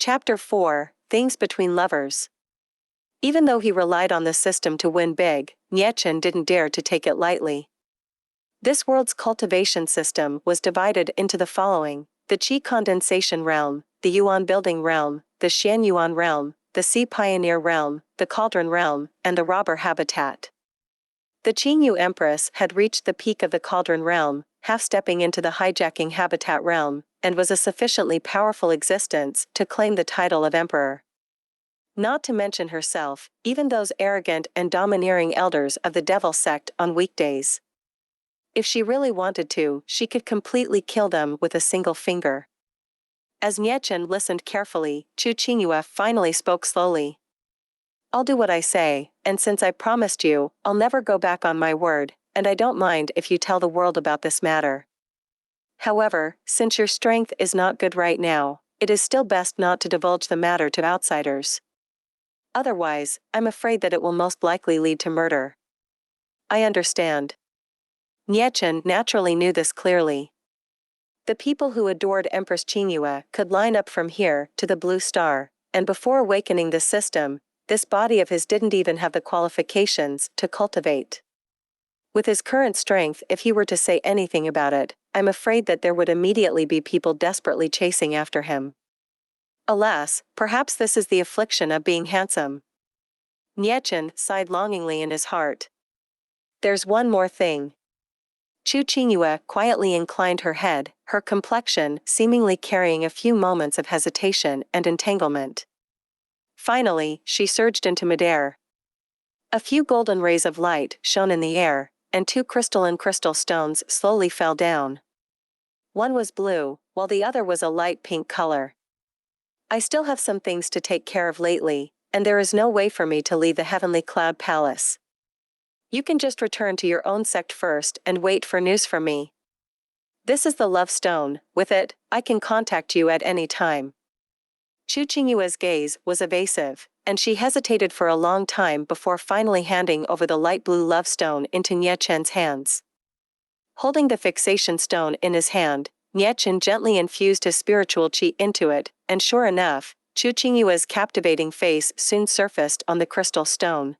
Chapter 4, Things Between Lovers. Even though he relied on the system to win big, Nietchen didn't dare to take it lightly. This world's cultivation system was divided into the following: the Qi condensation realm, the Yuan building realm, the Xian Yuan realm, the Sea pioneer realm, the Cauldron realm, and the robber habitat. The Qingyu Empress had reached the peak of the Cauldron realm, half-stepping into the hijacking habitat realm, and was a sufficiently powerful existence to claim the title of emperor. Not to mention herself, even those arrogant and domineering elders of the Devil sect on weekdays. If she really wanted to, she could completely kill them with a single finger. As Nietchen listened carefully, Chu Qingyue finally spoke slowly. "I'll do what I say, and since I promised you, I'll never go back on my word, and I don't mind if you tell the world about this matter. However, since your strength is not good right now, it is still best not to divulge the matter to outsiders. Otherwise, I'm afraid that it will most likely lead to murder." "I understand." Nietchen naturally knew this clearly. The people who adored Empress Qingyue could line up from here to the Blue Star, and before awakening the system, this body of his didn't even have the qualifications to cultivate. With his current strength, if he were to say anything about it, I'm afraid that there would immediately be people desperately chasing after him. Alas, perhaps this is the affliction of being handsome. Nietchen sighed longingly in his heart. There's one more thing. Chu Qingyue quietly inclined her head, her complexion seemingly carrying a few moments of hesitation and entanglement. Finally, she surged into midair. A few golden rays of light shone in the air, and two crystalline crystal stones slowly fell down. One was blue, while the other was a light pink color. I still have some things to take care of lately, and there is no way for me to leave the Heavenly Cloud Palace. You can just return to your own sect first and wait for news from me. This is the Love Stone. With it, I can contact you at any time. Chu Qingyue's gaze was evasive, and she hesitated for a long time before finally handing over the light blue Love Stone into Nietchen's hands. Holding the fixation stone in his hand, Nietchen gently infused his spiritual qi into it, and sure enough, Chu Qingyue's captivating face soon surfaced on the crystal stone.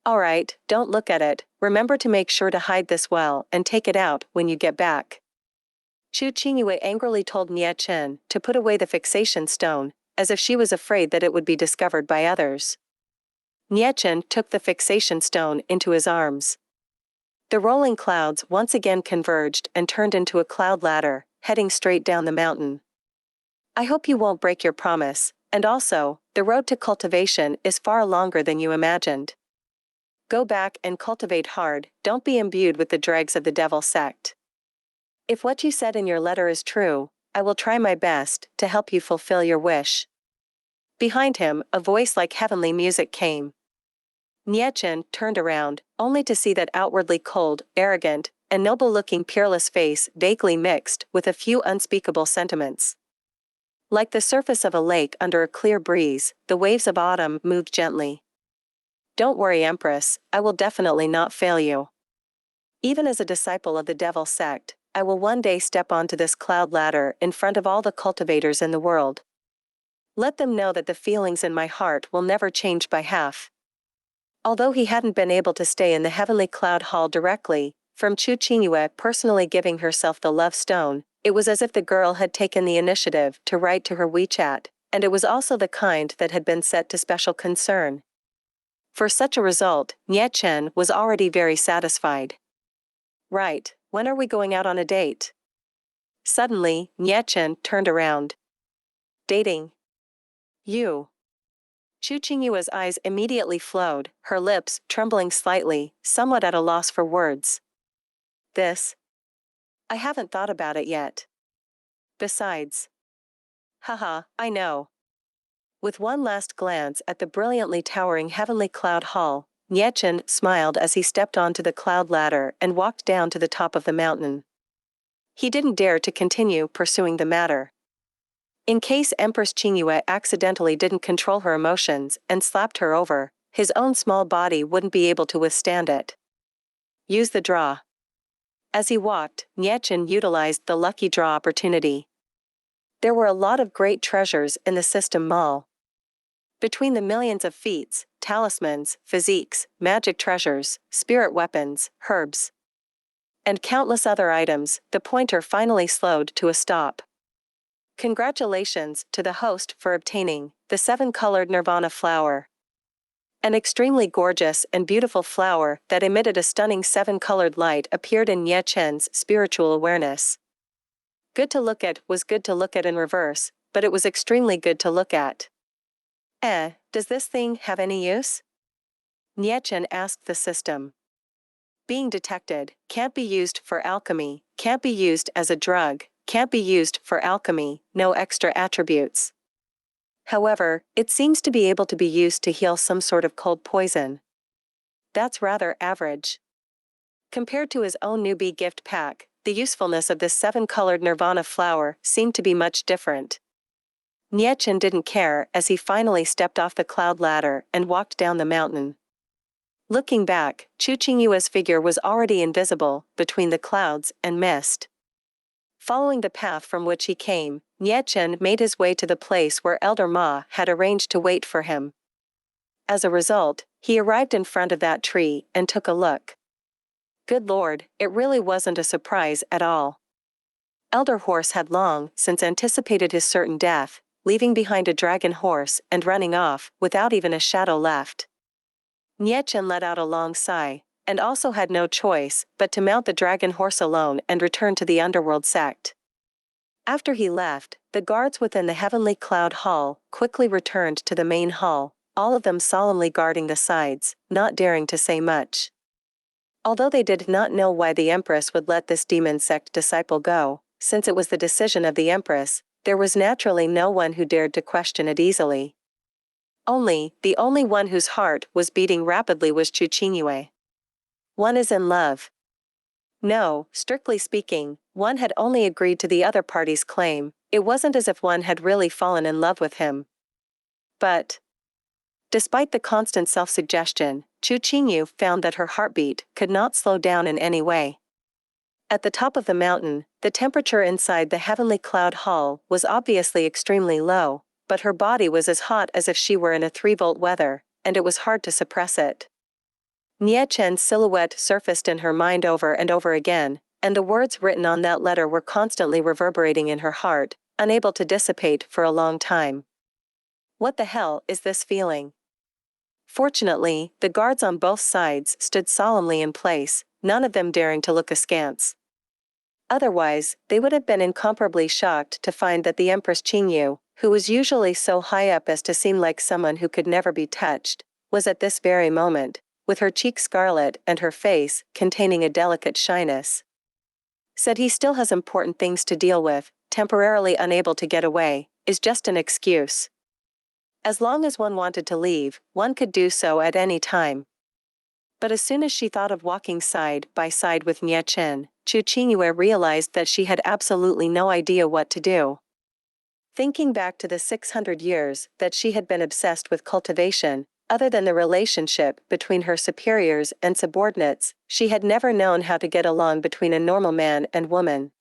"All right, don't look at it, remember to make sure to hide this well and take it out when you get back." Chu Qingyue angrily told Nietchen to put away the fixation stone, as if she was afraid that it would be discovered by others. Nietchen took the fixation stone into his arms. The rolling clouds once again converged and turned into a cloud ladder, heading straight down the mountain. "I hope you won't break your promise, and also, the road to cultivation is far longer than you imagined. Go back and cultivate hard, don't be imbued with the dregs of the Devil sect. If what you said in your letter is true, I will try my best to help you fulfill your wish." Behind him, a voice like heavenly music came. Nietchen turned around, only to see that outwardly cold, arrogant, and noble-looking peerless face vaguely mixed with a few unspeakable sentiments. Like the surface of a lake under a clear breeze, the waves of autumn moved gently. "Don't worry, Empress, I will definitely not fail you. Even as a disciple of the Devil sect, I will one day step onto this cloud ladder in front of all the cultivators in the world. Let them know that the feelings in my heart will never change by half." Although he hadn't been able to stay in the Heavenly Cloud Hall directly, from Chu Qingyue personally giving herself the Love Stone, it was as if the girl had taken the initiative to write to her WeChat, and it was also the kind that had been set to special concern. For such a result, Nietchen was already very satisfied. "Right, when are we going out on a date?" Suddenly, Nietchen turned around. "Dating? You?" Chu Qingyue's eyes immediately flowed, her lips trembling slightly, somewhat at a loss for words. "This? I haven't thought about it yet. Besides. Haha, I know." With one last glance at the brilliantly towering Heavenly Cloud Hall, Nietchen smiled as he stepped onto the cloud ladder and walked down to the top of the mountain. He didn't dare to continue pursuing the matter. In case Empress Qingyue accidentally didn't control her emotions and slapped her over, his own small body wouldn't be able to withstand it. Use the draw. As he walked, Nietchen utilized the lucky draw opportunity. There were a lot of great treasures in the system mall. Between the millions of feats, talismans, physiques, magic treasures, spirit weapons, herbs, and countless other items, the pointer finally slowed to a stop. Congratulations to the host for obtaining the 7-colored Nirvana flower. An extremely gorgeous and beautiful flower that emitted a stunning 7-colored light appeared in Nye Chen's spiritual awareness. Good to look at was good to look at in reverse, but it was extremely good to look at. Does this thing have any use? Nye Chen asked the system. Being detected, can't be used for alchemy, can't be used as a drug, can't be used for alchemy, no extra attributes. However, it seems to be able to be used to heal some sort of cold poison. That's rather average. Compared to his own newbie gift pack, the usefulness of this 7-colored Nirvana flower seemed to be much different. Nye Chen didn't care as he finally stepped off the cloud ladder and walked down the mountain. Looking back, Chu Qingyue's figure was already invisible between the clouds and mist. Following the path from which he came, Nye Chen made his way to the place where Elder Ma had arranged to wait for him. As a result, he arrived in front of that tree and took a look. Good Lord, it really wasn't a surprise at all. Elder Horse had long since anticipated his certain death, leaving behind a dragon horse and running off without even a shadow left. Nye Chen let out a long sigh, and also had no choice but to mount the dragon horse alone and return to the underworld sect. After he left, the guards within the Heavenly Cloud Hall quickly returned to the main hall, all of them solemnly guarding the sides, not daring to say much. Although they did not know why the Empress would let this demon sect disciple go, since it was the decision of the Empress, there was naturally no one who dared to question it easily. The only one whose heart was beating rapidly was Chu Qingyue. One is in love. No, strictly speaking, one had only agreed to the other party's claim. It wasn't as if one had really fallen in love with him. But, despite the constant self-suggestion, Chu Qingyue found that her heartbeat could not slow down in any way. At the top of the mountain, the temperature inside the Heavenly Cloud Hall was obviously extremely low, but her body was as hot as if she were in a 3-volt weather, and it was hard to suppress it. Nye Chen's silhouette surfaced in her mind over and over again, and the words written on that letter were constantly reverberating in her heart, unable to dissipate for a long time. What the hell is this feeling? Fortunately, the guards on both sides stood solemnly in place, none of them daring to look askance. Otherwise, they would have been incomparably shocked to find that the Empress Qingyu, who was usually so high up as to seem like someone who could never be touched, was at this very moment, with her cheek scarlet and her face containing a delicate shyness. Said he still has important things to deal with, temporarily unable to get away, is just an excuse. As long as one wanted to leave, one could do so at any time. But as soon as she thought of walking side by side with Nye Chen, Chu Qingyue realized that she had absolutely no idea what to do. Thinking back to the 600 years that she had been obsessed with cultivation, other than the relationship between her superiors and subordinates, she had never known how to get along between a normal man and woman.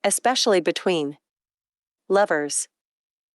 Especially between lovers.